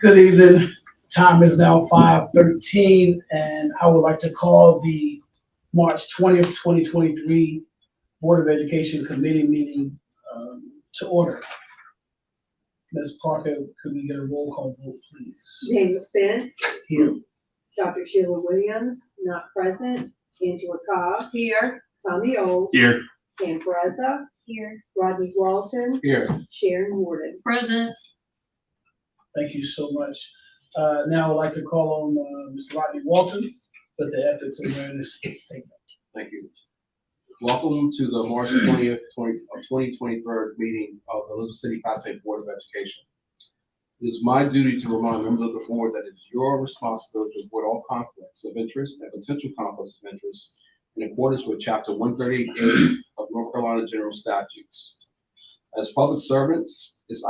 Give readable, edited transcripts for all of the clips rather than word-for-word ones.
Good evening. Time is now 5:13, and I would like to call the March 20th, 2023 Board of Education Committee meeting to order. Ms. Parker, could we get a roll call vote, please? Daniel Spence. Here. Dr. Sheila Williams, not present. Angela Cobb. Here. Tommy Old. Here. Pam Pereza. Here. Rodney Walton. Here. Sharon Warden. Present. Thank you so much. Now I'd like to call on Mr. Rodney Walton with the Ethics and Awareness Statement. Thank you. Welcome to the March 20th, 2023 meeting of the Little City Pasay Board of Education. It is my duty to remind members of the board that it's your responsibility to avoid all conflicts of interest and potential conflicts of interest in accordance with Chapter 138A of North Carolina General Statutes. As public servants, it's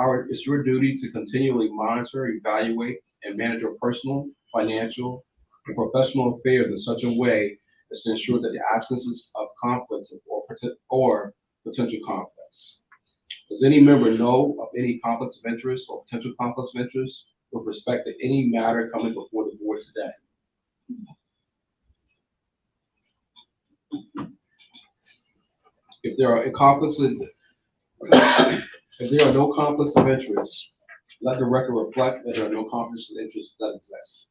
your duty to continually monitor, evaluate, and manage your personal, financial, and professional affairs in such a way as to ensure that the absences of conflicts or potential conflicts. Does any member know of any conflicts of interest or potential conflicts of interest with respect to any matter coming before the board today? If there are conflicts if there are no conflicts of interest, let the record reflect that there are no conflicts of interest that exist.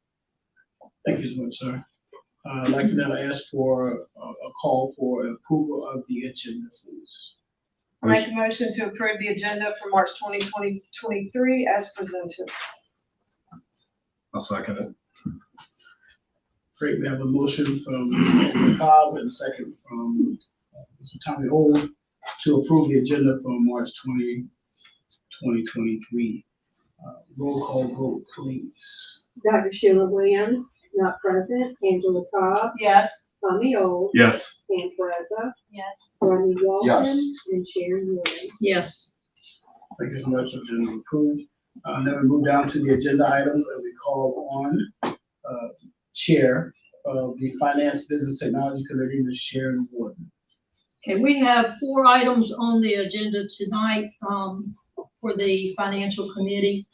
Thank you so much, sir. I'd like to now ask for a call for approval of the agenda, please. I make a motion to approve the agenda for March 2023 as presented. I'll second it. Great, we have a motion from Mr. Cobb and a second from Mr. Tommy Old to approve the agenda for March 2023. Roll call vote, please. Dr. Sheila Williams, not present. Angela Cobb. Yes. Tommy Old. Yes. Pam Pereza. Yes. Rodney Walton. Yes. And Sharon Warden. Yes. Thank you so much. Agenda is approved. Then we move down to the agenda items and we call on Chair of the Finance Business Technology Committee, Ms. Sharon Warden. Okay, we have 4 items on the agenda tonight for the Financial Committee,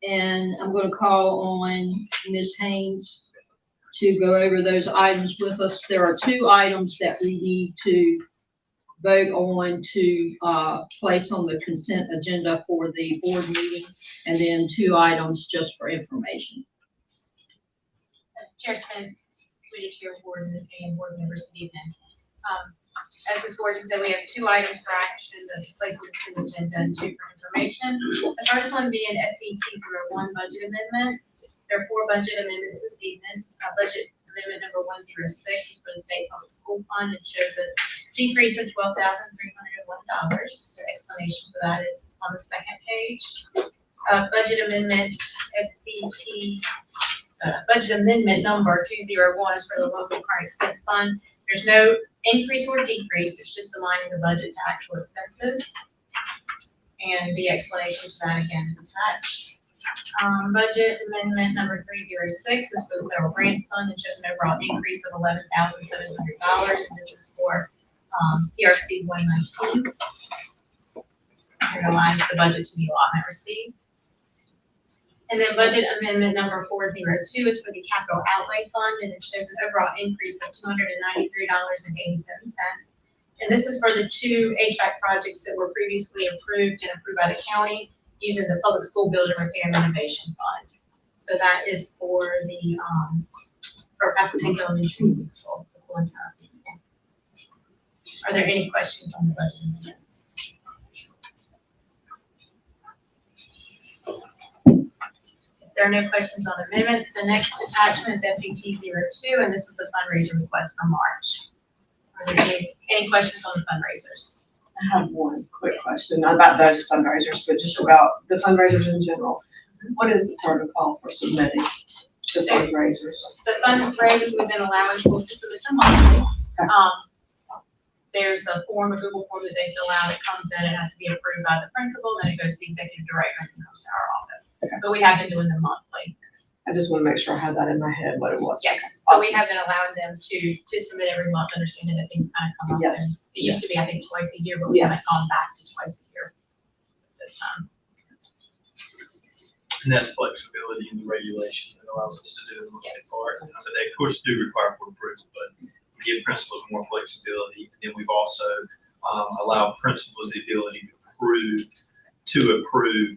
and I'm going to call on Ms. Haynes to go over those items with us. There are 2 items that we need to vote on to place on the consent agenda for the board meeting, and then 2 items just for information. Chair Spence, Committee Chair Warden, and board members, good evening. As Ms. Gordon said, we have 2 items for action, the placement consent agenda and 2 for information. The first one being FBT01 budget amendments. There are 4 budget amendments this evening. Budget amendment number 106 is for the state public school fund. It shows a decrease of $12,301. The explanation for that is on the second page. Budget amendment FBT. Budget amendment number 201 is for the local current expense fund. There's no increase or decrease, it's just aligning the budget to actual expenses. And the explanation to that again is attached. Budget amendment number 306 is for the federal grants fund. It shows an overall increase of $11,700, and this is for PRC 119. It aligns the budget to the allotment received. And then budget amendment number 402 is for the capital outlay fund, and it shows an overall increase of $293.87. And this is for the 2 HVAC projects that were previously approved by the county using the public school building repair and renovation fund. So that is for the for Pasquotank Elementary School, the full entire school. Are there any questions on the budget amendments? There are no questions on amendments. The next attachment is FBT02, and this is the fundraiser request for March. Are there any questions on the fundraisers? I have one quick question, not about those fundraisers, but just about the fundraisers in general. What is the protocol for submitting the fundraisers? The fundraisers we've been allowing schools to submit them monthly. There's a form, a Google form that they fill out. It comes in, it has to be approved by the principal, then it goes to the executive director and comes to our office. Okay. But we have been doing them monthly. I just want to make sure I have that in my head, what it was. Yes, Okay, so we awesome. have been allowing them to submit every month, understanding that things kind of come up. Yes, And it used to be, yes. I think, twice a year, but we haven't Yes. gone back to twice a year this time. And that's flexibility in the regulation that allows us to do the limited part. But they, of course, do require board approval, but we give principals more flexibility. And then we've also allowed principals the ability to approve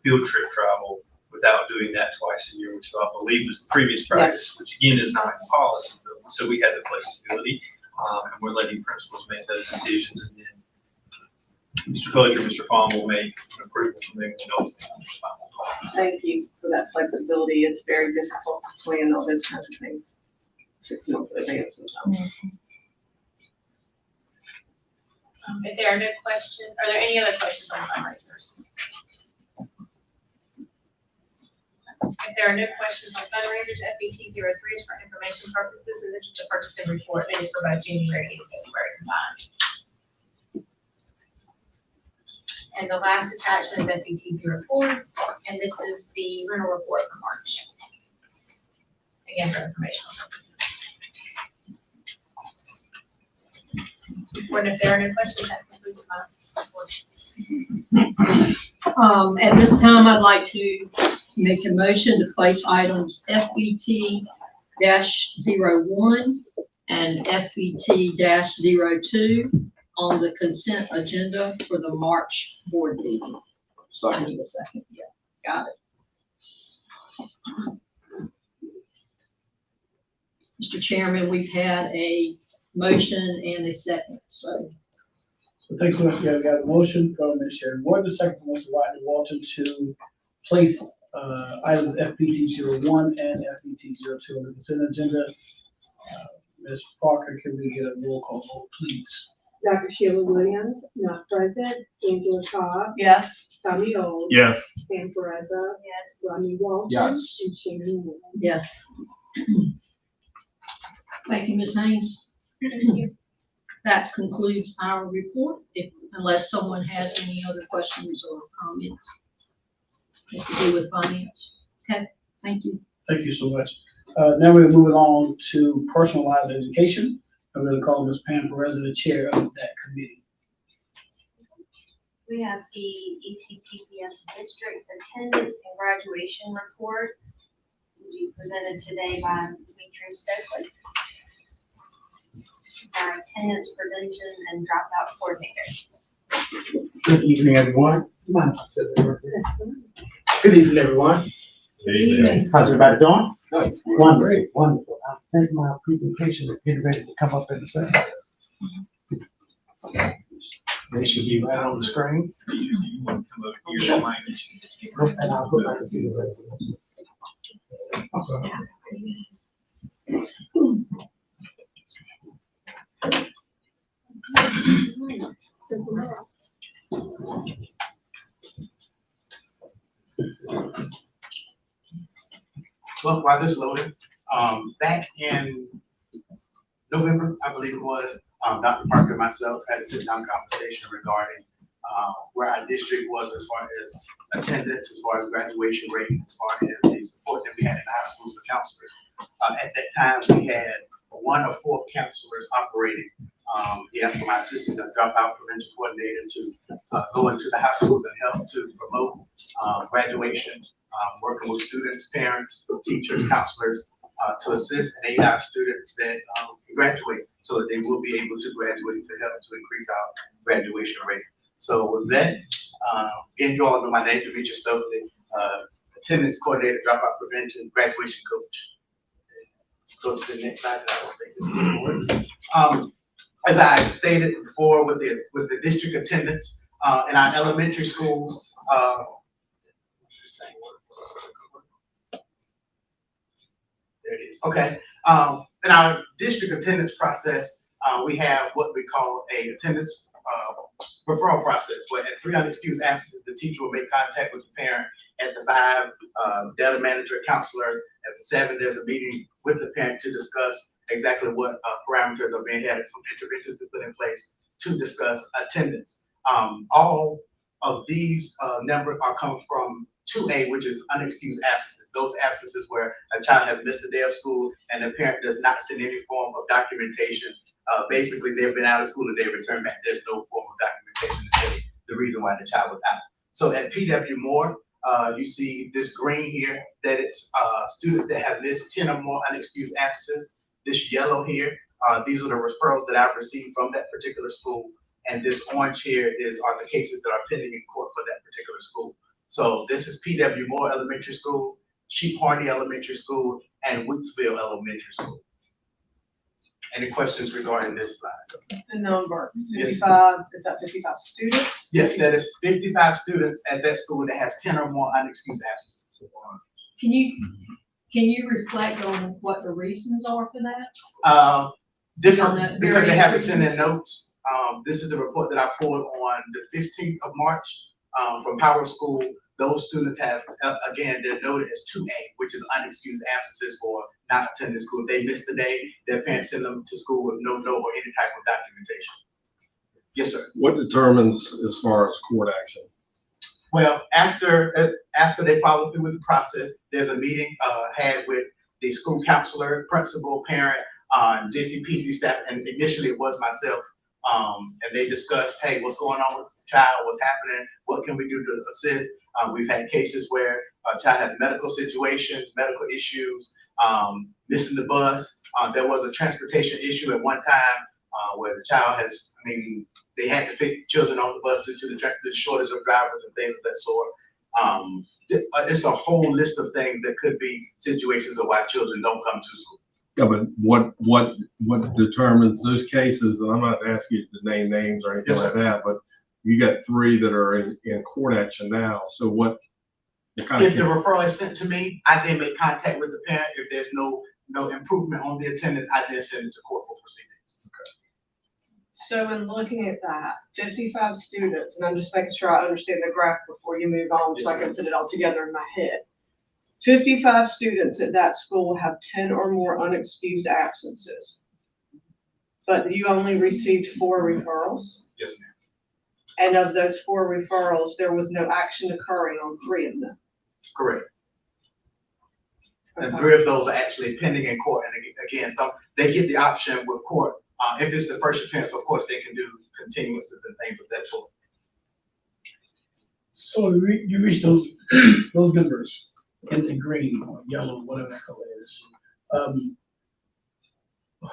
field trip travel without doing that twice a year, which I believe was the previous practice, which again is not in policy. So we had the flexibility, and we're letting principals make those decisions, and then Mr. Fudge or Mr. Fawn will make an approval from them. Thank you for that flexibility. It's very difficult to plan all those kinds of things 6 months in advance sometimes. If there are no questions, are there any other questions on fundraisers? If there are no questions on fundraisers, FBT 03 is for information purposes, and this is the purchasing report. It is for both January and February combined. And the last attachment is FBT 04, and this is the rental report for March. Again, for informational purposes. Or if there are no questions, that concludes my report. At this time, I'd like to make a motion to place items FBT-01 and FBT-02 on the consent agenda for the March board meeting. I Second. need a second. Yeah, got it. Mr. Chairman, we've had a motion and a second, so. So thanks so much. We got a motion from Ms. Sharon Ward, the second from Mr. Whitney Walton to place items FBT-01 and FBT-02 on the consent agenda. Ms. Parker, can we get a roll call vote, please? Dr. Sheila Williams, not present. Angela Cobb, Yes. Tommy Old. Yes. Pam Pereza, Yes. Rodney Walton. Yes. And Shannon Moore. Yes. Thank you, Ms. Haynes. That concludes our report, unless someone has any other questions or comments. It's to do with finance. Okay, thank you. Thank you so much. Now we're moving on to personalized education. I'm going to call Ms. Pam Perez, the chair of that committee. We have the ECPPS district attendance and graduation report, will be presented today by Demetrius Stokely, our attendance prevention and dropout coordinator. Good evening, everyone. You mind if I sit there? That's fine. Good evening, everyone. Good evening. How's everybody doing? Good. Wonderful, wonderful. I think my presentation is getting ready to come up in a second. They should be right on the screen. And I'll put my computer ready. I'm sorry. Well, while this is loading, back in November, I believe it was, Dr. Parker and myself had a sit-down conversation regarding where our district was as far as attendance, as far as graduation rate, as far as the support that we had in the high schools for counselors. At that time, we had 1 or 4 counselors operating. He asked for my assistance as dropout prevention coordinator to go into the high schools and help to promote graduation, working with students, parents, teachers, counselors, to assist and aid our students that graduate so that they will be able to graduate to help to increase our graduation rate. So with that, again, you all know my name, Demetrius Stokely, attendance coordinator, dropout prevention, graduation coach. Go to the next slide. I don't think this is what works. As I stated before, with the district attendance in our elementary schools, there it is. Okay. In our district attendance process, we have what we call a attendance referral process, where at 3 unexcused absences, the teacher will make contact with the parent. At the 5, data manager, counselor. At the 7, there's a meeting with the parent to discuss exactly what parameters are being had, some interventions to put in place to discuss attendance. All of these numbers are coming from 2A, which is unexcused absences. Those absences where a child has missed a day of school and the parent does not send any form of documentation. Basically, they've been out of school and they return back. There's no form of documentation to say the reason why the child was out. So at PW Moore, You see this green here, that it's, students that have missed 10 or more unexcused absences. This yellow here, these are the referrals that I've received from that particular school. And this orange here are the cases that are pending in court for that particular school. So this is P.W. Moore Elementary School, Sheep Harney Elementary School, and Woodsville Elementary School. Any questions regarding this slide? The number, Yes. 55, is that 55 students? Yes, that is 55 students at that school that has 10 or more unexcused absences. Can you reflect on what the reasons are for that? Different, On the because they various haven't sent in reasons? notes. This is the report that I pulled on the 15th of March from Power School. Those students have, again, they're noted as 2A, which is unexcused absences for not attending school. They missed the day, their parents send them to school with no note or any type of documentation. Yes, sir. What determines as far as court action? Well, after they follow through with the process, there's a meeting had with the school counselor, principal, parent, JCPC staff, and initially it was myself. And they discussed, hey, what's going on with the child, what's happening, what can we do to assist? We've had cases where a child has medical situations, medical issues, missing the bus. There was a transportation issue at one time where the child has, they had to fit children on the bus due to the shortage of drivers and things of that sort. It's a whole list of things that could be situations of why children don't come to school. Yeah, but what determines those cases, and I'm not asking you to name names or anything Yes, like that, but you got 3 that are in court action now. So what kind If the of, referral is sent to me, I then make contact with the parent. If there's no improvement on the attendance, I then send it to court for proceedings. So in looking at that, 55 students, and I'm just making sure I understand the graph before you move on, so I can put it all together in my head. 55 students at that school have 10 or more unexcused absences. But you only received 4 referrals? Yes, ma'am. And of those 4 referrals, there was no action occurring on 3 of them? Correct. And Okay. 3 of those are actually pending in court. And again, they get the option with court. If it's the first appearance, of course, they can do continuances and things of that sort. So you reach those numbers in the green or yellow, whatever that color is.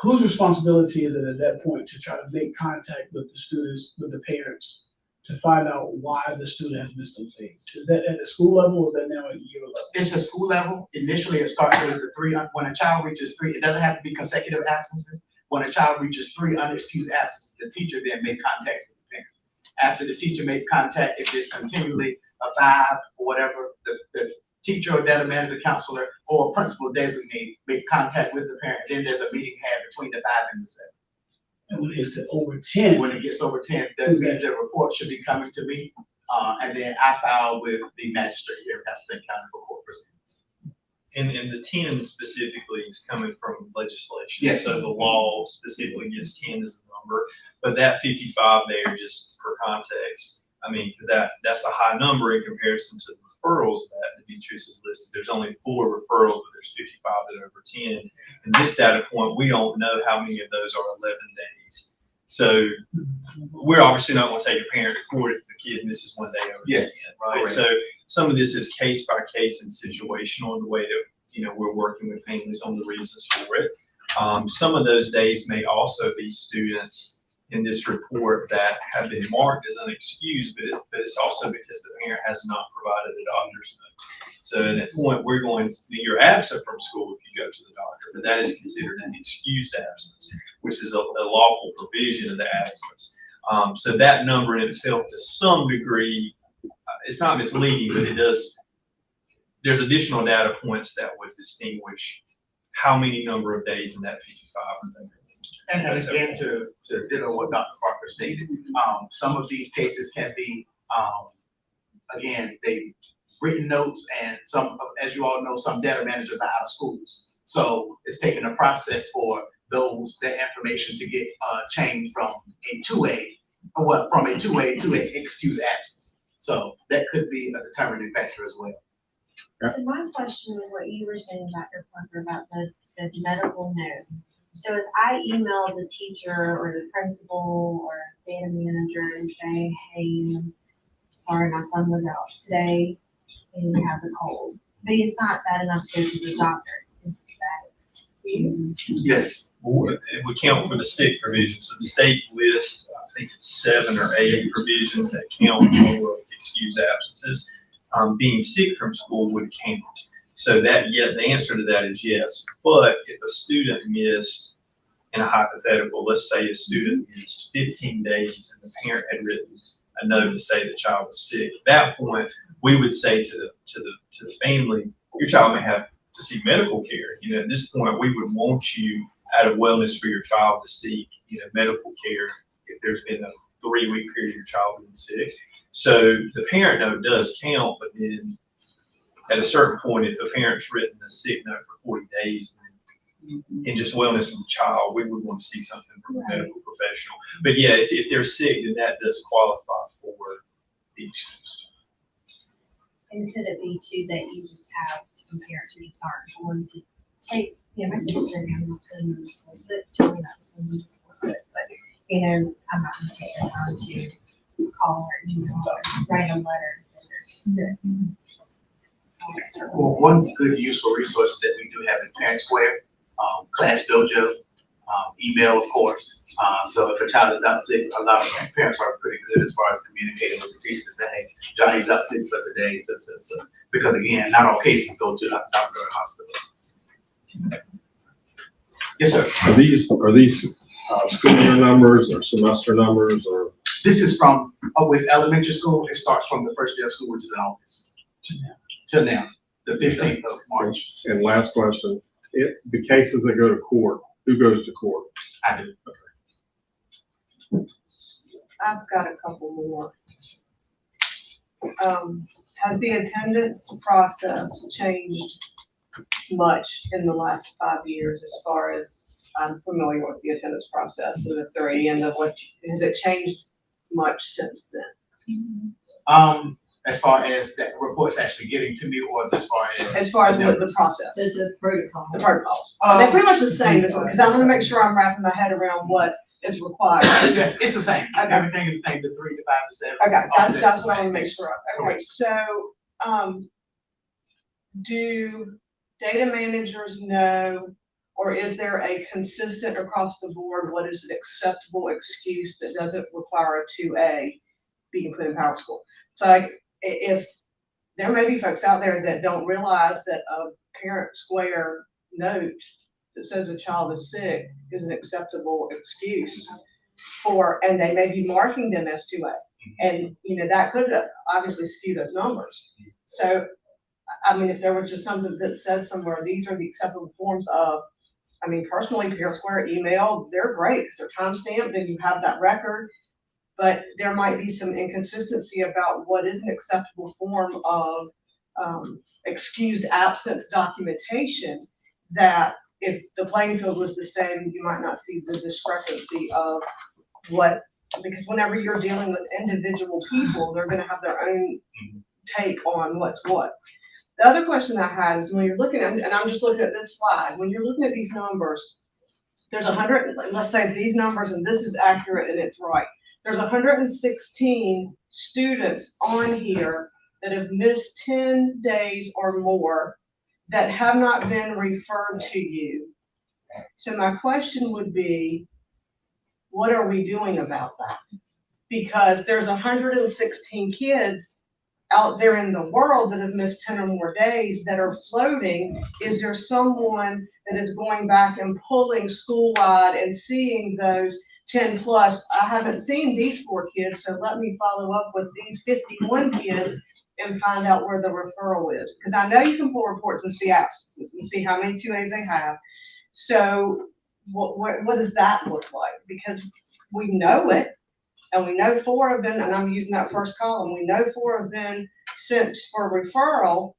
Whose responsibility is it at that point to try to make contact with the students, with the parents, to find out why the student has missed those days? Is that at the school level or is that now at year level? It's a school level. Initially, it starts with the 3. When a child reaches 3, it doesn't have to be consecutive absences. When a child reaches 3 unexcused absences, the teacher then makes contact with the parent. After the teacher makes contact, if it's continually a 5 or whatever, the teacher or data manager, counselor, or principal designate makes contact with the parent. Then there's a meeting had between the 5 and the 7. And when it's to over 10, When it gets over 10, that means the report should be coming to me, and then I file with the magistrate here in Pennsylvania County for court proceedings. And the 10 specifically is coming from legislation. Yes. So the law specifically gives 10 as a number, but that 55 there, just for context, because that's a high number in comparison to the referrals that Demetrius has listed. There's only 4 referrals, but there's 55 that are over 10. And this data point, we don't know how many of those are 11 days. So we're obviously not going to take a parent to court if the kid misses 1 day over 10, right? Correct. So some of this is case by case and situational in the way that we're working with families on the reasons for it. Some of those days may also be students in this report that have been marked as unexcused, but it's also because the parent has not provided a doctor's note. So at that point, we're going to you're absent from school if you go to the doctor, but that is considered an excused absence, which is a lawful provision of the absence. So that number in itself, to some degree, it's not misleading, but it does. There's additional data points that would distinguish how many number of days in that 55 are there. And again, to ditto what Dr. Parker stated, some of these cases can be, again, they written notes, and some, as you all know, some data managers are out of schools. So it's taking a process for that information to get changed from a 2A to an excused absence. So that could be a determining factor as well. So my question was what you were saying, Dr. Parker, about the medical note. So if I email the teacher or the principal or data manager and say, hey, sorry, my son was out today, and he has a cold. But it's not bad enough to go to the doctor. It's that excuse. Yes. We count for the sick provision, so the state lists, I think it's 7 or 8 provisions that count for excused absences. Being sick from school would count. So that, yeah, the answer to that is yes. But if a student missed, in a hypothetical, let's say a student missed 15 days and the parent had written a note to say the child was sick, at that point, we would say to the family, your child may have to seek medical care. You know, at this point, we would want you, out of wellness for your child, to seek, you know, medical care if there's been a 3-week period your child being sick. So the parent note does count, but then at a certain point, if a parent's written a sick note for 40 days, then in just wellness of the child, we would want to see something from a medical professional. But yeah, if they're sick, then that does qualify for the excuse. And could it be too that you just have some parents who just aren't going to take, you know, my kids say I'm not sending them to school sick, tell me not to send them to school sick, but, you know, I'm not gonna take the time to call or email or write a letter and say they're sick. Well, one good useful resource that we do have is Parent Square, Class Dojo, email, of course. So if a child is out sick, a lot of parents are pretty good as far as communicating with the teacher to say, hey, Johnny's out sick for the day, so. Because again, not all cases go to the doctor or hospital. Yes, sir. Are these school year numbers or semester numbers or? This is from, with elementary school, it starts from the first day of school, which is in August, till now, the 15th of March. And last question, the cases that go to court, who goes to court? I do. I've got a couple more. Has the attendance process changed much in the last 5 years as far as I'm familiar with the attendance process and the 30 and has it changed much since then? As far as that report's actually getting to me, or as far as? As far as what the process, The protocol. the protocols. They're pretty much the same, because I want to make sure I'm wrapping my head around what is required. Yeah, it's the same. Okay. Everything is the same, the 3 to 5 to 7. Okay, that's what I want to make sure of. Okay, so, do data managers know, or is there a consistent across the board, what is an acceptable excuse that doesn't require a 2A being put in power school? So like, if there may be folks out there that don't realize that a parent square note that says a child is sick is an acceptable excuse for, and they may be marking them as 2A. And, you know, that could obviously skew those numbers. So, I mean, if there was just something that said somewhere, these are the acceptable forms of, I mean, personally, Parent Square email, they're great because they're time-stamped and you have that record. But there might be some inconsistency about what is an acceptable form of excused absence documentation, that if the playing field was the same, you might not see the discrepancy of what, because whenever you're dealing with individual people, they're gonna have their own take on what's what. The other question I had is when you're looking at, and I'm just looking at this slide, when you're looking at these numbers, there's 100, let's say these numbers, and this is accurate and it's right. There's 116 students on here that have missed 10 days or more that have not been referred to you. So my question would be, what are we doing about that? Because there's 116 kids out there in the world that have missed 10 or more days that are floating. Is there someone that is going back and pulling school-wide and seeing those 10 plus? I haven't seen these 4 kids, so let me follow up with these 51 kids and find out where the referral is. Because I know you can pull reports and see absences and see how many 2As they have. So what does that look like? Because we know it, and we know 4 have been, and I'm using that first column, we know 4 have been sent for referral,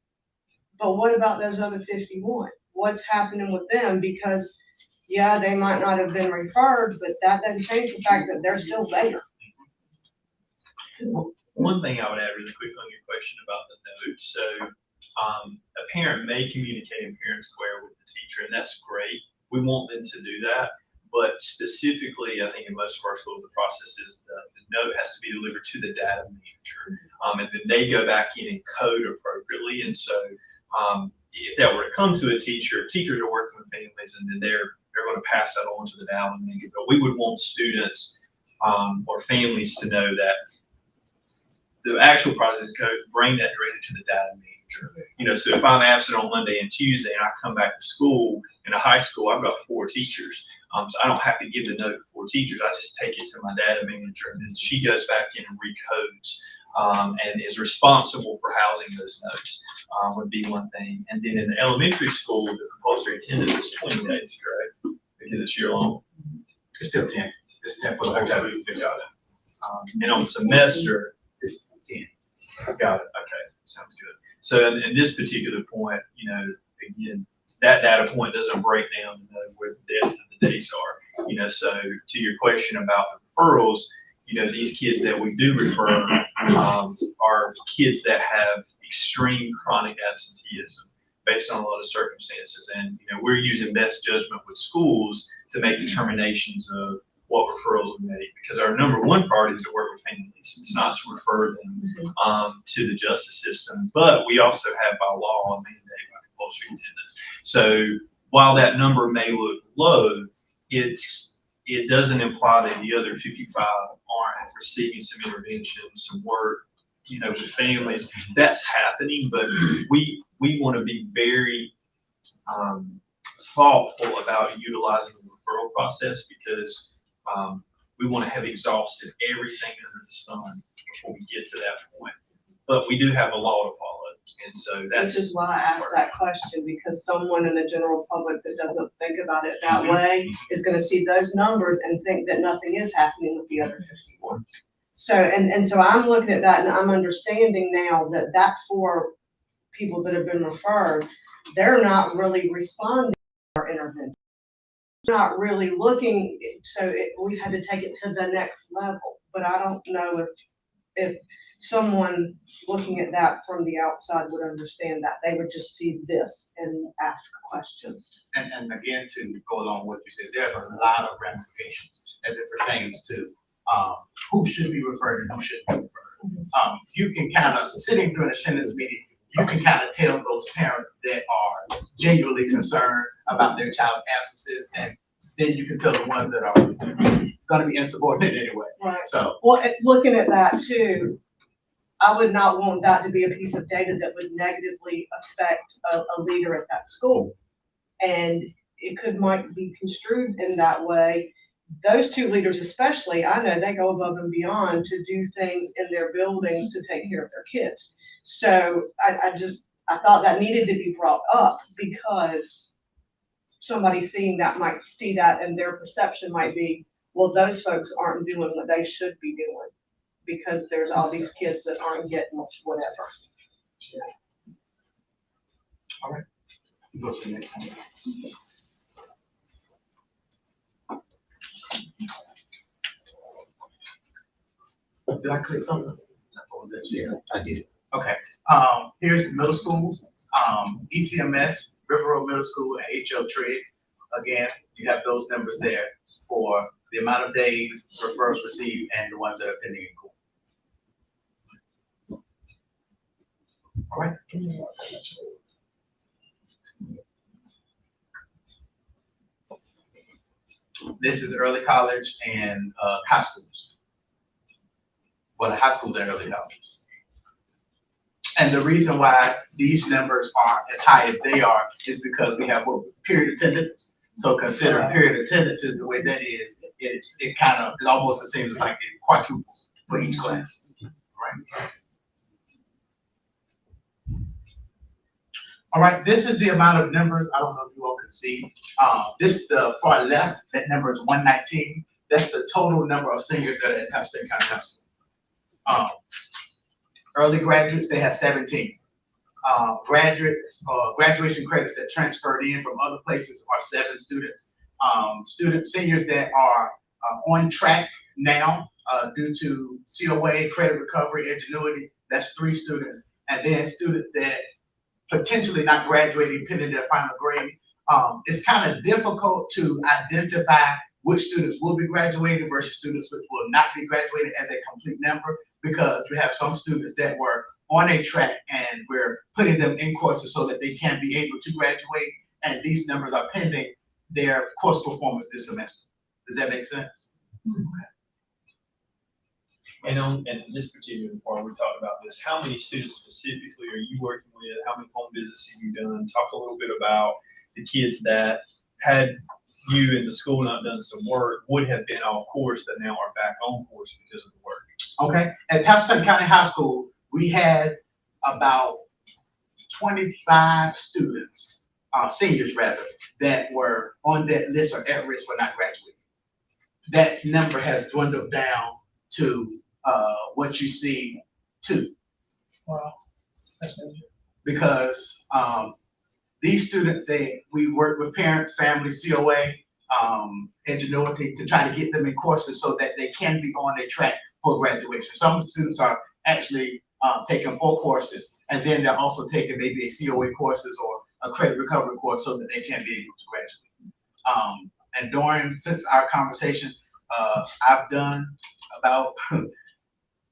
but what about those other 51? What's happening with them? Because yeah, they might not have been referred, but that doesn't change the fact that they're still there. One thing I would add really quick on your question about the note. So a parent may communicate in Parent Square with the teacher, and that's great. We want them to do that. But specifically, I think in most of our schools, the process is the note has to be delivered to the data manager. And then they go back in and code appropriately. appropriately. And so if that were to come to a teacher, teachers are working with families, and then they're going to pass that on to the data manager. But we would want students or families to know that the actual process code, bring that directly to the data manager. So if I'm absent on Monday and Tuesday and I come back to school in a high school, I've got 4 teachers. So I don't have to give the note to 4 teachers. I just take it to my data manager, and then she goes back in and recodes and is responsible for housing those notes, would be one thing. And then in the elementary school, the compulsory attendance is 20 days, correct? Because it's year long. It's still 10. It's 10 for the whole Okay. school. Got it. And on semester, It's 10. got it. Okay, sounds good. So in this particular point, again, that data point doesn't break down to know where the depth of the dates are. So to your question about referrals, these kids that we do refer are kids that have extreme chronic absenteeism based on a lot of circumstances. And, we're using best judgment with schools to make determinations of what referrals we make, because our number one priority is to work with families. It's not to refer them to the justice system, but we also have by law a mandate by compulsory attendance. So while that number may look low, it doesn't imply that the other 55 aren't receiving some intervention, some work, with families. That's happening, but we want to be very thoughtful about utilizing the referral process, because we want to have exhausted everything under the sun before we get to that point. But we do have a law to follow. And so that's Which is why I asked that question, because someone in the general public that doesn't think about it that way is gonna see those numbers and think that nothing is happening with the other 51. So, and so I'm looking at that and I'm understanding now that 4 people that have been referred, they're not really responding to our intervention. Not really looking, so we've had to take it to the next level. But I don't know if someone looking at that from the outside would understand that. They would just see this and ask questions. And again, to go along with what you said, there's a lot of ramifications as it pertains to who should be referred and who shouldn't be referred. You can kind of, sitting through an attendance meeting, you can kind of tell those parents that are genuinely concerned about their child's absences, and then you can tell the ones that are going to be insubordinate anyway. Right. So, Well, looking at that too, I would not want that to be a piece of data that would negatively affect a leader at that school. And it might be construed in that way. Those 2 leaders especially, I know they go above and beyond to do things in their buildings to take care of their kids. So I thought that needed to be brought up, because somebody seeing that might see that and their perception might be, well, those folks aren't doing what they should be doing, because there's all these kids that aren't getting whatever. all right. Go to the next one. Did I click something? Yeah, I did it. Okay, here's the middle schools, ECMS, River Road Middle School, and HL Trigg. Again, you have those numbers there for the amount of days referrals received and the ones that are pending in court. All right. This is early college and high schools. Well, the high schools and early colleges. And the reason why these numbers are as high as they are is because we have period attendance. So considering period attendance is the way that is, it almost seems like it quadruples for each class, right? All right, this is the amount of numbers. I don't know if you all can see. This, the far left, that number is 119. That's the total number of seniors that are at Pennsylvania County High School. Early graduates, they have 17. Graduation credits that transferred in from other places are 7 students. Seniors that are on track now due to COA, credit recovery, ingenuity, that's 3 students. And then students that potentially not graduating pending their final grade. It's kind of difficult to identify which students will be graduating versus students which will not be graduating as a complete number, because you have some students that were on a track and we're putting them in courses so that they can be able to graduate, and these numbers are pending their course performance this semester. Does that make sense? And this particular part, we talked about this, how many students specifically are you working with? How many home visits have you done? Talk a little bit about the kids that had you in the school not done some work, would have been off course, but now are back on course because of the work. Okay, at Paxton County High School, we had about 25 students, seniors rather, that were on that list or at risk for not graduating. That number has dwindled down to what you see, 2. Wow, that's major. Because these students, we work with parents, families, COA, ingenuity to try to get them in courses so that they can be on their track for graduation. Some students are actually taking 4 courses, and then they're also taking maybe a COA courses or a credit recovery course so that they can be able to graduate. And since our conversation, I've done about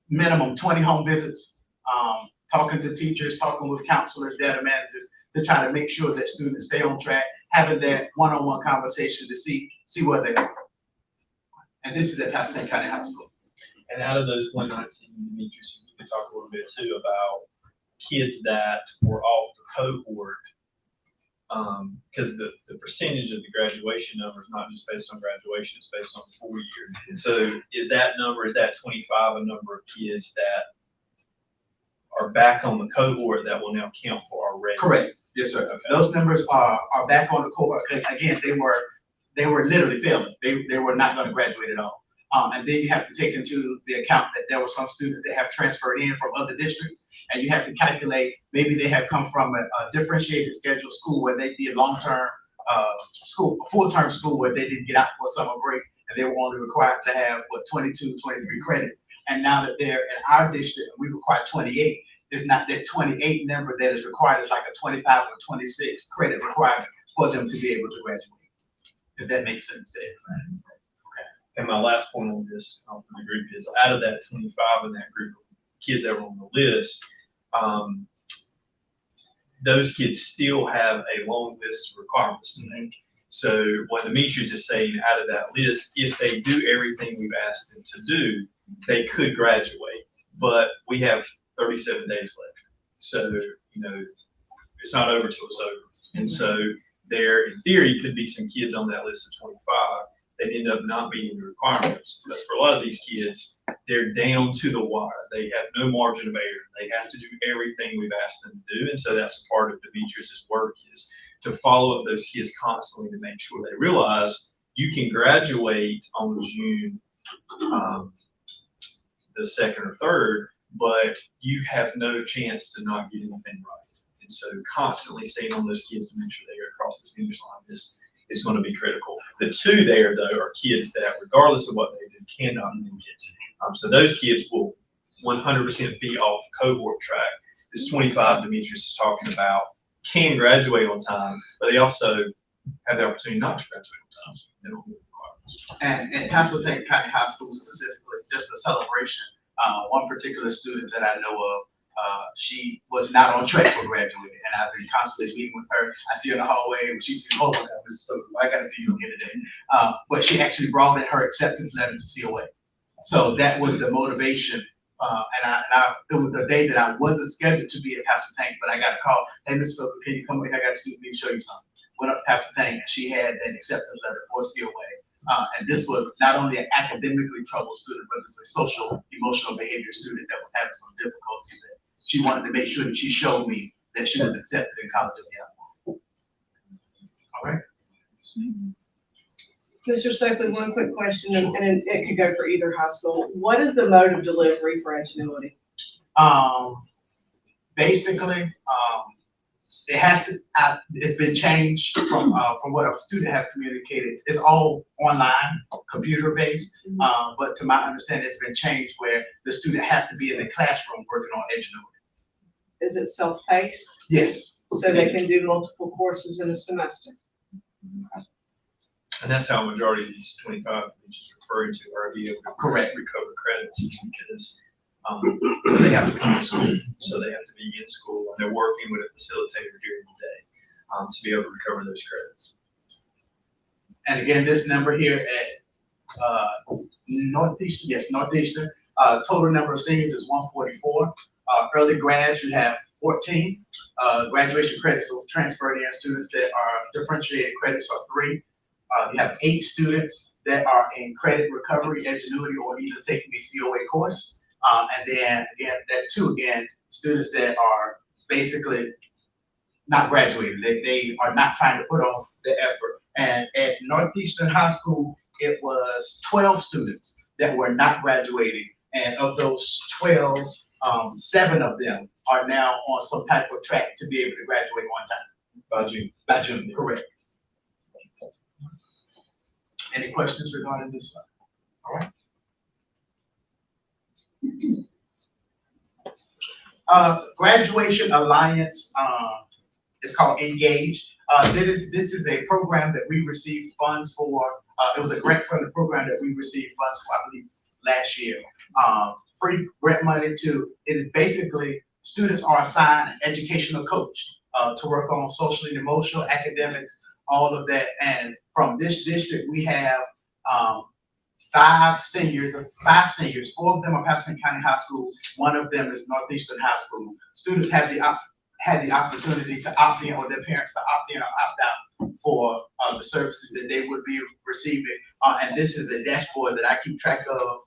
minimum 20 home visits, talking to teachers, talking with counselors, data managers, to try to make sure that students stay on track, having that one-on-one conversation to see where they are. And this is at Paxton County High School. And out of those 119, Demetrius, we can talk a little bit too about kids that were off the cohort, because the percentage of the graduation number is not just based on graduation, it's based on the 4 year. So is that 25 a number of kids that are back on the cohort that will now count for our rates? Correct. Yes, sir. Okay. Those numbers are back on the cohort. Again, they were literally failing. They were not going to graduate at all. And then you have to take into the account that there were some students that have transferred in from other districts, and you have to calculate, maybe they have come from a differentiated schedule school where they did long-term school, full-term school where they didn't get out for a summer break, and they were only required to have, 22, 23 credits. And now that they're in our district, we require 28. It's not that 28 number that is required, it's like a 25 or 26 credit requirement for them to be able to graduate. If that makes sense to everybody. And my last point on this from the group is, out of that 25 in that group of kids that were on the list, those kids still have a long list of requirements to make. So what Demetrius is saying, out of that list, if they do everything we've asked them to do, they could graduate. But we have 37 days left. So, it's not over till it's over. And so there, in theory, could be some kids on that list of 25 that end up not meeting the requirements. But for a lot of these kids, they're down to the wire. They have no margin of error. They have to do everything we've asked them to do. And so that's a part of Demetrius's work, is to follow up those kids constantly to make sure they realize you can graduate on June the 2nd or 3rd, but you have no chance to not get anything right. And so constantly staying on those kids to make sure they are across the finish line is going to be critical. The 2 there, though, are kids that, regardless of what they do, cannot even get. So those kids will 100% be off cohort track. This 25 Demetrius is talking about can graduate on time, but they also have the opportunity not to graduate on time. They don't meet the requirements. And in Paxton County High School specifically, just a celebration. One particular student that I know of, she was not on track for graduating, and I've been constantly meeting with her. I see her in the hallway, and she's like, "Oh my God, Mrs. Stokes, I got to see you again today." But she actually brought in her acceptance letter to COA, so that was the motivation. It was a day that I wasn't scheduled to be at Pastor Tank, but I got a call. "Hey, Mrs. Stokes, can you come over? I got a student, need to show you something." Went up to Pastor Tank, and she had an acceptance letter for COA. And this was not only an academically troubled student, but it's a social, emotional behavior student that was having some difficulty that she wanted to make sure that she showed me that she was accepted in College of the Alamo. All right. Mr. Stokely, one quick question, and it could go for either high school. What is the mode of delivery for Ingenuity? Basically, it has to. It's been changed from what a student has communicated. It's all online, computer based. But to my understanding, it's been changed where the student has to be in the classroom working on Ingenuity. Is it self-paced? Yes. So they can do multiple courses in a semester? And that's how a majority of these 25 which is referring to are able to Correct. recover credits, because They have to come to school, so they have to be in school, and they're working with a facilitator during the day to be able to recover those credits. And again, this number here at Northeastern, yes, Northeastern, total number of seniors is 144. Early grads, you have 14. Graduation credits or transferred in students that are differentiated credits are 3. You have 8 students that are in credit recovery, ingenuity, or either taking a COA course. And then again, that 2 students that are basically not graduating. They are not trying to put on the effort. And at Northeastern High School, it was 12 students that were not graduating. And of those 12, 7 of them are now on some type of track to be able to graduate on time. By June. By June, correct. Any questions regarding this one? All right. Graduation Alliance is called Engage. This is a program that we received funds for. It was a grant funded program that we received funds for, I believe, last year. Free grant money it is basically students are assigned an educational coach to work on social and emotional, academics, all of that. And from this district, we have 5 seniors. 4 of them are Pasco County High School. 1 of them is Northeastern High School. Students had the opportunity to opt in, or their parents to opt in or opt out for the services that they would be receiving. And this is a dashboard that I keep track of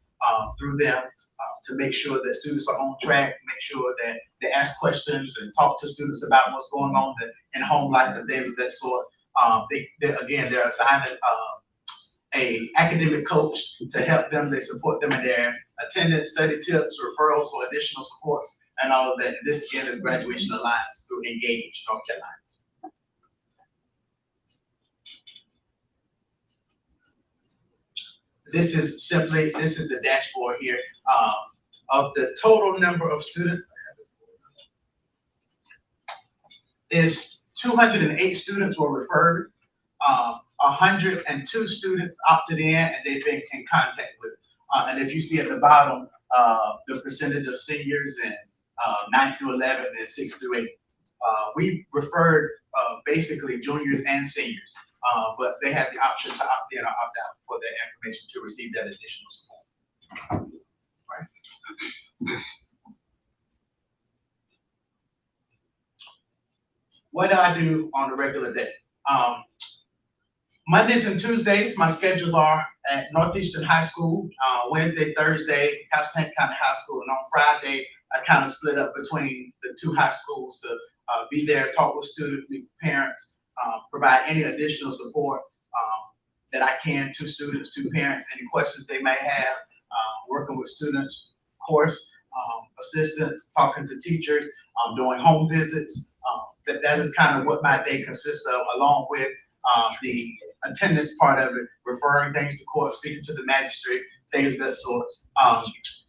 through them to make sure that students are on track, make sure that they ask questions and talk to students about what's going on in home life and things of that sort. They're assigned a academic coach to help them. They support them in their attendance, study tips, referrals for additional supports, and all of that. And this again is Graduation Alliance through Engage, North Carolina. This is the dashboard here of the total number of students. Is 208 students were referred. 102 students opted in, and they've been in contact with. And if you see at the bottom, the percentage of seniors and 9 through 11 and 6 through 8. We referred basically juniors and seniors, but they had the option to opt in or opt out for their information to receive that additional support. Right. What do I do on a regular day? Mondays and Tuesdays, my schedules are at Northeastern High School. Wednesday, Thursday, Pasco County High School, and on Friday, I kind of split up between the 2 high schools to be there, talk with students, meet with parents, provide any additional support that I can to students, to parents, any questions they may have, working with students, of course, assistants, talking to teachers, doing home visits. That is kind of what my day consists of, along with the attendance part of it, referring things to court, speaking to the magistrate, things of that sort.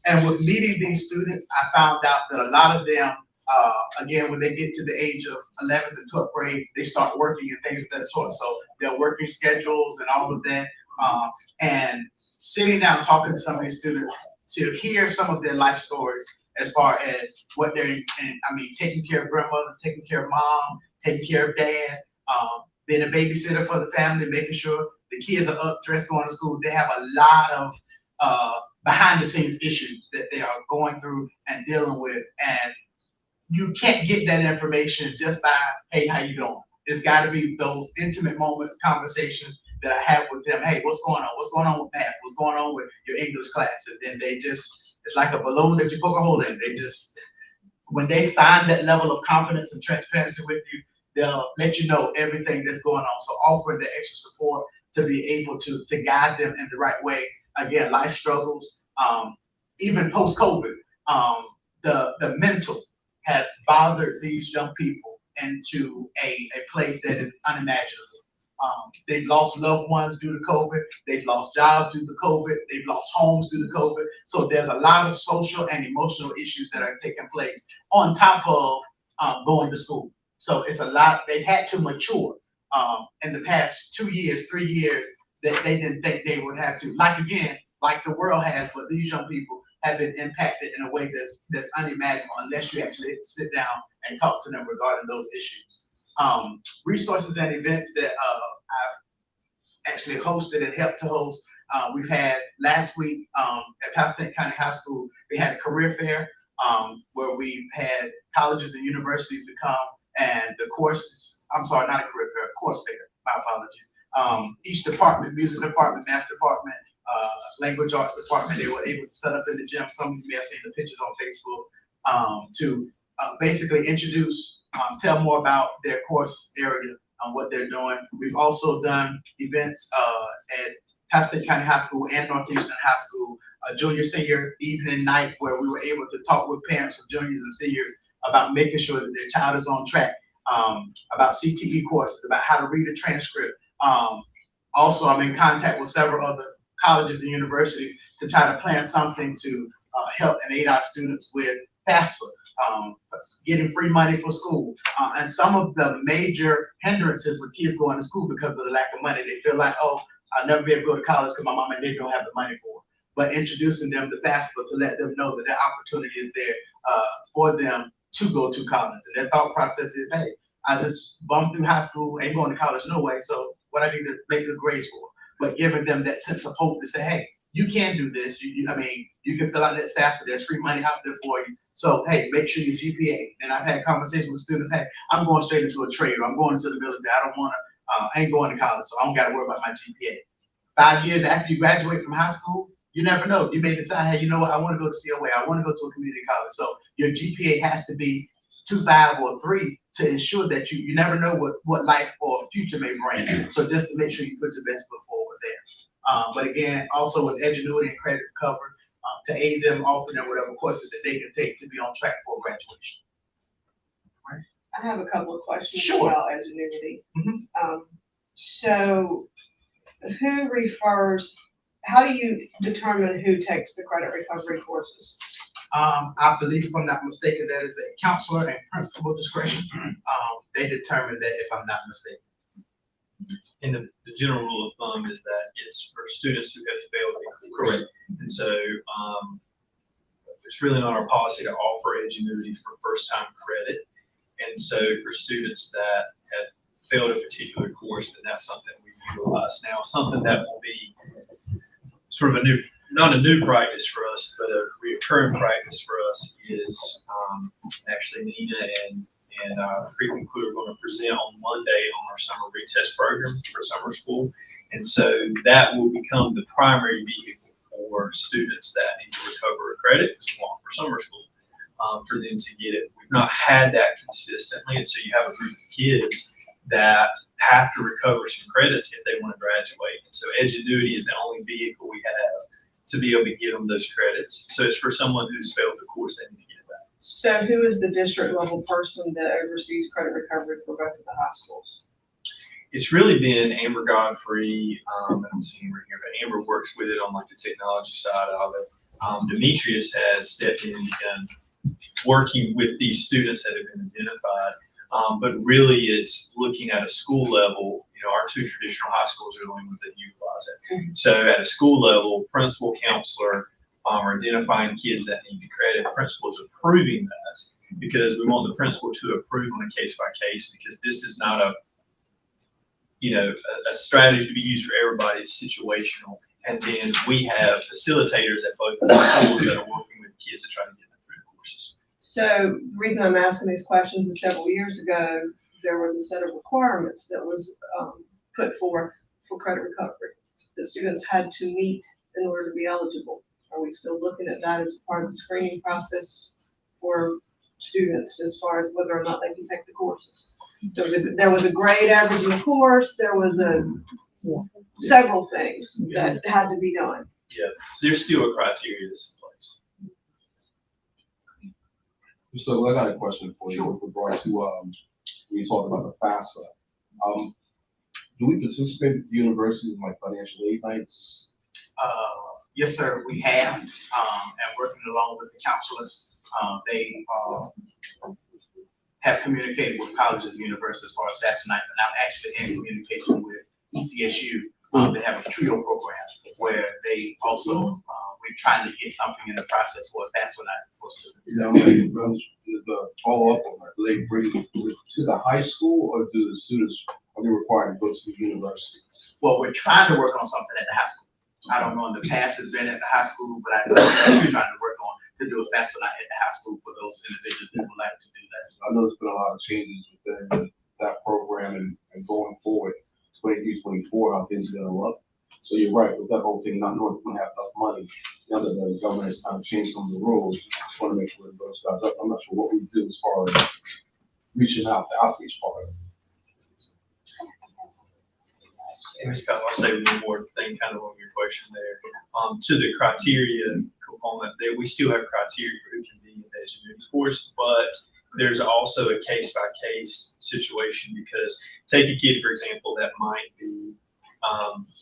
And with meeting these students, I found out that a lot of them, again, when they get to the age of 11th and 12th grade, they start working and things of that sort. So their working schedules and all of that. And sitting down talking to some of these students to hear some of their life stories as far as what they're, taking care of grandmother, taking care of mom, taking care of dad, being a babysitter for the family, making sure the kids are up, dressed, going to school. They have a lot of behind the scenes issues that they are going through and dealing with. And you can't get that information just by, hey, how you doing? It's got to be those intimate moments, conversations that I have with them. Hey, what's going on? What's going on with math? What's going on with your English class? And then they just, it's like a balloon that you poke a hole in. They just, when they find that level of confidence and transparency with you, they'll let you know everything that's going on. So offering the extra support to be able to guide them in the right way. Again, life struggles, even post-COVID, the mental has bothered these young people into a place that is unimaginable. They've lost loved ones due to COVID. They've lost jobs due to COVID. They've lost homes due to COVID. So there's a lot of social and emotional issues that are taking place on top of going to school. So it's a lot. They had to mature in the past 2 years, 3 years, that they didn't think they would have to. Like the world has, but these young people have been impacted in a way that's unimaginable unless you actually sit down and talk to them regarding those issues. Resources and events that I've actually hosted and helped to host. We've had last week at Powhatan County High School, we had a career fair where we had colleges and universities to come, and the courses, I'm sorry, not a career fair, a course fair, my apologies. Each department, music department, math department, language arts department, they were able to set up in the gym. Some of you may have seen the pictures on Facebook to basically introduce, tell more about their course area and what they're doing. We've also done events at Powhatan County High School and Northeastern High School, a junior senior evening night where we were able to talk with parents of juniors and seniors about making sure that their child is on track, about CTE courses, about how to read a transcript. Also, I'm in contact with several other colleges and universities to try to plan something to help and aid our students with FAFSA, getting free money for school. And some of the major hindrances with kids going to school because of the lack of money, they feel like, oh, I'll never be able to go to college because my mom and dad don't have the money for it. But introducing them to FAFSA to let them know that that opportunity is there for them to go to college. And their thought process is, hey, I just bummed through high school, ain't going to college no way, so what I need to make good grades for. But giving them that sense of hope to say, hey, you can do this. I mean, you can fill out that FAFSA. There's free money out there for you. So, hey, make sure your GPA. And I've had conversations with students, hey, I'm going straight into a trade, or I'm going into the military. I don't want to, I ain't going to college, so I don't got to worry about my GPA. 5 years after you graduate from high school, you never know. You may decide, hey, you know what? I want to go to COA. I want to go to a community college. So your GPA has to be 2.5 or 3 to ensure that you never know what life or future may bring. So just to make sure you put your best foot forward there. But again, also with Edgenuity and Credit Recovery, to aid them, offer them whatever courses that they can take to be on track for graduation. I have a couple of questions Sure. about Edgenuity. So who refers, how do you determine who takes the credit recovery courses? I believe, if I'm not mistaken, that is a counselor and principal discretion. They determine that, if I'm not mistaken. And the general rule of thumb is that it's for students who have failed a course. Correct. And so it's really not our policy to offer Edgenuity for first-time credit. And so for students that have failed a particular course, then that's something we utilize. Now, something that will be sort of not a new practice for us, but a recurring practice for us is actually Nina and Creek Crew are going to present on Monday on our summer retest program for summer school. And so that will become the primary vehicle for students that need to recover a credit for summer school, for them to get it. We've not had that consistently. And so you have a group of kids that have to recover some credits if they want to graduate. And so Edgenuity is the only vehicle we have to be able to give them those credits. So it's for someone who's failed the course, they need to get it back. So who is the district level person that oversees credit recovery for both of the high schools? It's really been Amber Godfrey. I don't see him right here, but Amber works with it on like the technology side of it. Demetrius has stepped in and begun working with these students that have been identified. But really it's looking at a school level. You know, our two traditional high schools are the only ones that utilize it. So at a school level, principal, counselor are identifying kids that need the credit. Principal's approving that because we want the principal to approve on a case by case, because this is not a strategy to be used for everybody. It's situational. And then we have facilitators at both of the schools that are working with kids to try to get them through the courses. So the reason I'm asking these questions is several years ago, there was a set of requirements that was put forth for credit recovery that students had to meet in order to be eligible. Are we still looking at that as part of the screening process for students as far as whether or not they can take the courses? There was a grade averaging course. There was several things that had to be done. Yeah, so there's still a criteria that's in place. So I got a question for you. Sure. With regard to when you talk about the FAFSA. Do we participate with the university in like financial aid nights? Yes, sir, we have, and working along with the counselors, they have communicated with colleges and universities as far as FAFSA night, and I'm actually in communication with ECSU. They have a trio program where they also, we we're trying to get something in the process for a FAFSA night for students. Now, the follow up on that, do they bring it to the high school or do the students, are they required to go to the universities? Well, we're trying to work on something at the high school. I don't know in the past it's been at the high school, but I know we're trying to work on to do a FAFSA night at the high school for those individuals that would like to do that. I know there's been a lot of changes within that program and going forward, 23, 24, how things are gonna look. So you're right, with that whole thing, not knowing if we're gonna have enough money, now that the government has kind of changed some of the rules, just wanna make sure it goes guys up. I'm not sure what we do as far as reaching out, the outreach part. Ms. Scott, I'll say one more thing kind of on your question there. To the criteria component, there, we still have criteria for who can be in the engineering course, but there's also a case-by-case situation because take a kid, for example, that might be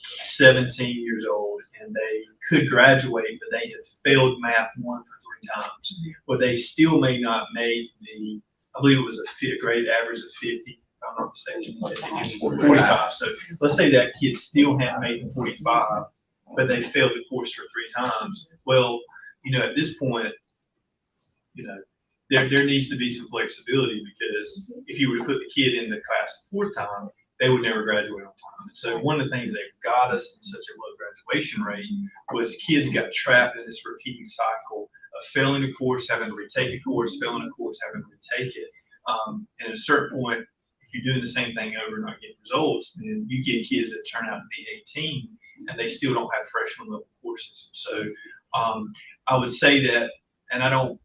17 years old and they could graduate, but they have failed math 1 for 3 times. Well, they still may not make the, I believe it was a fifth grade average of 50. If I'm not mistaken, 45. So let's say that kid still hadn't made the 45, but they failed the course for 3 times. Well, you know, at this point, you know, there needs to be some flexibility because if you were to put the kid in the class the 4th time, they would never graduate on time. And so one of the things that got us in such a low graduation rate was kids got trapped in this repeating cycle of failing a course, having to retake a course, failing a course, having to retake it. And at a certain point, if you're doing the same thing over and not getting results, then you get kids that turn out to be 18 and they still don't have freshman level courses. So I would say that, and I don't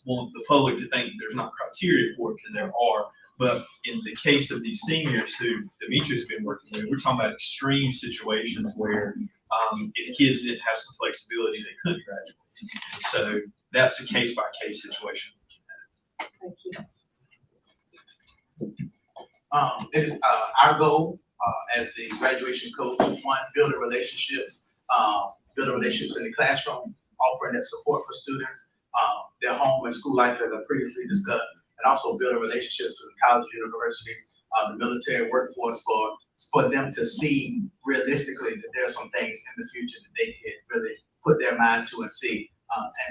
want the public to think there's not criteria for it because there are, but in the case of these seniors who Demetrius has been working with, we're talking about extreme situations where if kids didn't have some flexibility, they couldn't graduate. So that's a case-by-case situation. Thank you. It is our goal as the graduation coach, one, building relationships in the classroom, offering that support for students, their home and school life as I previously discussed, and also building relationships with college, universities, the military workforce for them to see realistically that there are some things in the future that they can really put their mind to and see.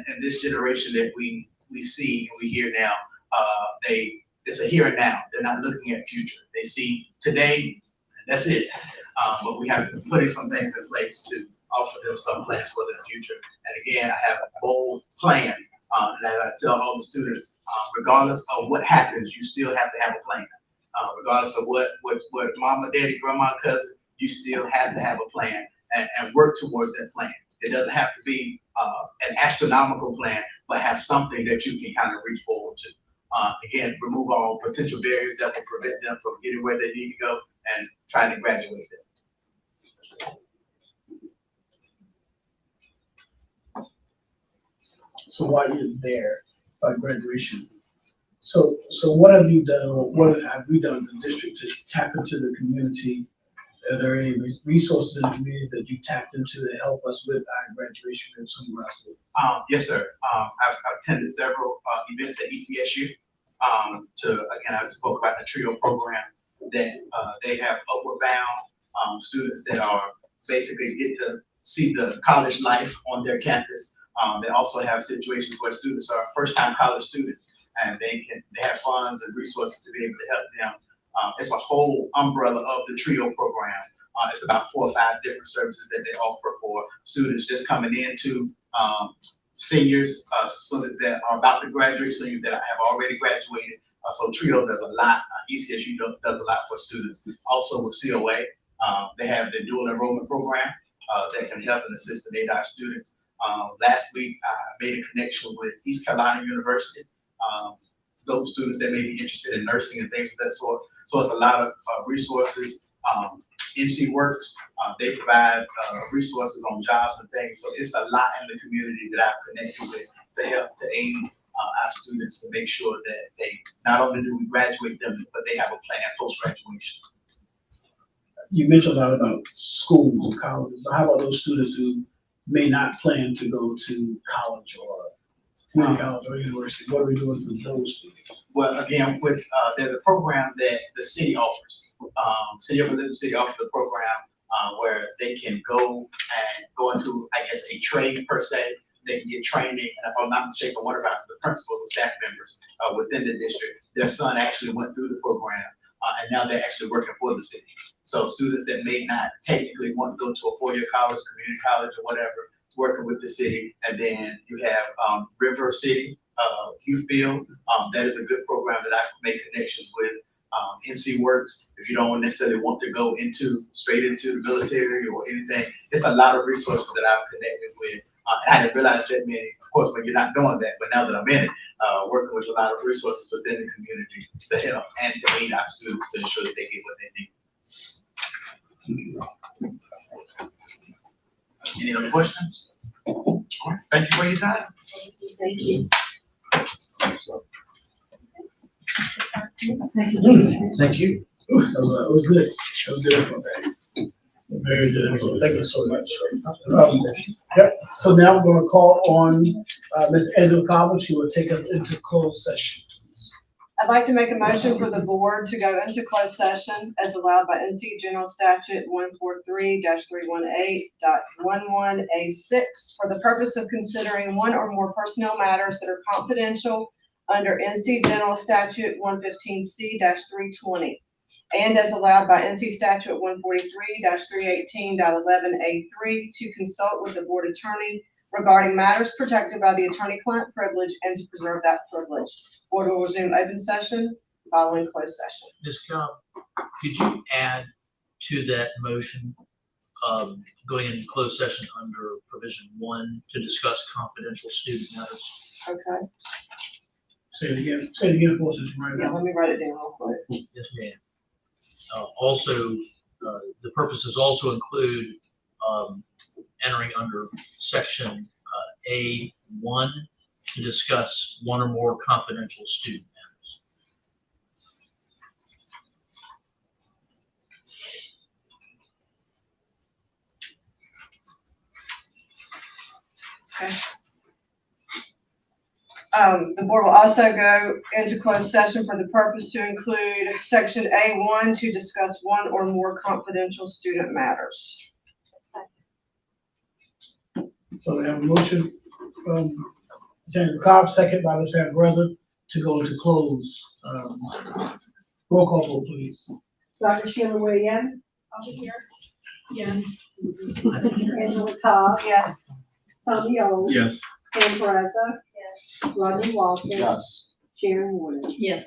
And this generation that we see and we hear now, it's a here and now. They're not looking at future. They see today, and that's it. But we have to put some things in place to offer them some plans for the future. And again, I have a bold plan that I tell all the students, regardless of what happens, you still have to have a plan. Regardless of what mama, daddy, grandma, cousin, you still have to have a plan and work towards that plan. It doesn't have to be an astronomical plan, but have something that you can kind of reach forward to. Again, remove all potential barriers that will prevent them from getting where they need to go and trying to graduate them. So while you're there, by graduation, so what have you done, or what have we done in the district to tap into the community? Are there any resources in the community that you tapped into to help us with our graduation and somewhere else? Yes, sir. I've attended several events at ECSU. Again, I spoke about the TRIO program that they have upward bound students that are basically get to see the college life on their campus. They also have situations where students are first-time college students and they have funds and resources to be able to help them. It's a whole umbrella of the TRIO program. It's about 4 or 5 different services that they offer for students just coming into seniors, students that are about to graduate, seniors that have already graduated. So TRIO does a lot. ECSU does a lot for students. Also with COA, they have the dual enrollment program that can help and assist the NADI students. Last week, I made a connection with East Carolina University. Those students that may be interested in nursing and things of that sort. So it's a lot of resources. NC Works, they provide resources on jobs and things. So it's a lot in the community that I've connected with to help to aid our students to make sure that they not only do we graduate them, but they have a plan post-graduation. You mentioned a lot about schools and colleges, but how about those students who may not plan to go to college or community college or university? What are we doing for those students? Well, again, with there's a program that the city offers. City of Elizabeth City offers a program where they can go into, I guess, a trade per se. They can get training, and if I'm not mistaken, one of the principals and staff members within the district, their son actually went through the program, and now they're actually working for the city. So students that may not technically want to go to a four-year college, community college, or whatever, working with the city. And then you have River City Youth Field. That is a good program that I make connections with. NC Works, if you don't necessarily want to go straight into the military or anything, it's a lot of resources that I've connected with. And I didn't realize that many, of course, when you're not doing that, but now that I'm in it, working with a lot of resources within the community to help and to aid our students to ensure that they get what they need. Any other questions? All right, thank you for your time. Thank you. Thank you. It was good. It was good info. Very good info. Thank you so much. Yep. So now we're going to call on Ms. Angela Cobble. She will take us into closed session. I'd like to make a motion for the board to go into closed session as allowed by NC General Statute 143-318.11A6 for the purpose of considering one or more personnel matters that are confidential under NC General Statute 115C-320, and as allowed by NC Statute 143-318.11A3 to consult with the board attorney regarding matters protected by the attorney-client privilege and to preserve that privilege. Board will resume open session following closed session. Ms. Cobb, could you add to that motion, going into closed session under provision 1 to discuss confidential student matters? Okay, Say it again. Say it again for us right yeah, now. let me write it down real quick. Yes, ma'am. Also, the purposes also include entering under section A1 to discuss one or more confidential student matters. Okay. The board will also go into closed session for the purpose to include section A1 to discuss one or more confidential student matters. So we have a motion from Ms. Angela Cobb, second by Ms. Pam Brezza, to go into close. Roll call vote, please. Dr. Sheila Williams, I'll be here. Yes. Angela Cobb, Yes. Tommy Old, Yes. Pam Brezza, yes. Rodney Walton, Yes. Sharon Wood. Yes.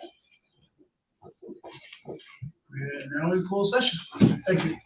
And now we close session. Thank you.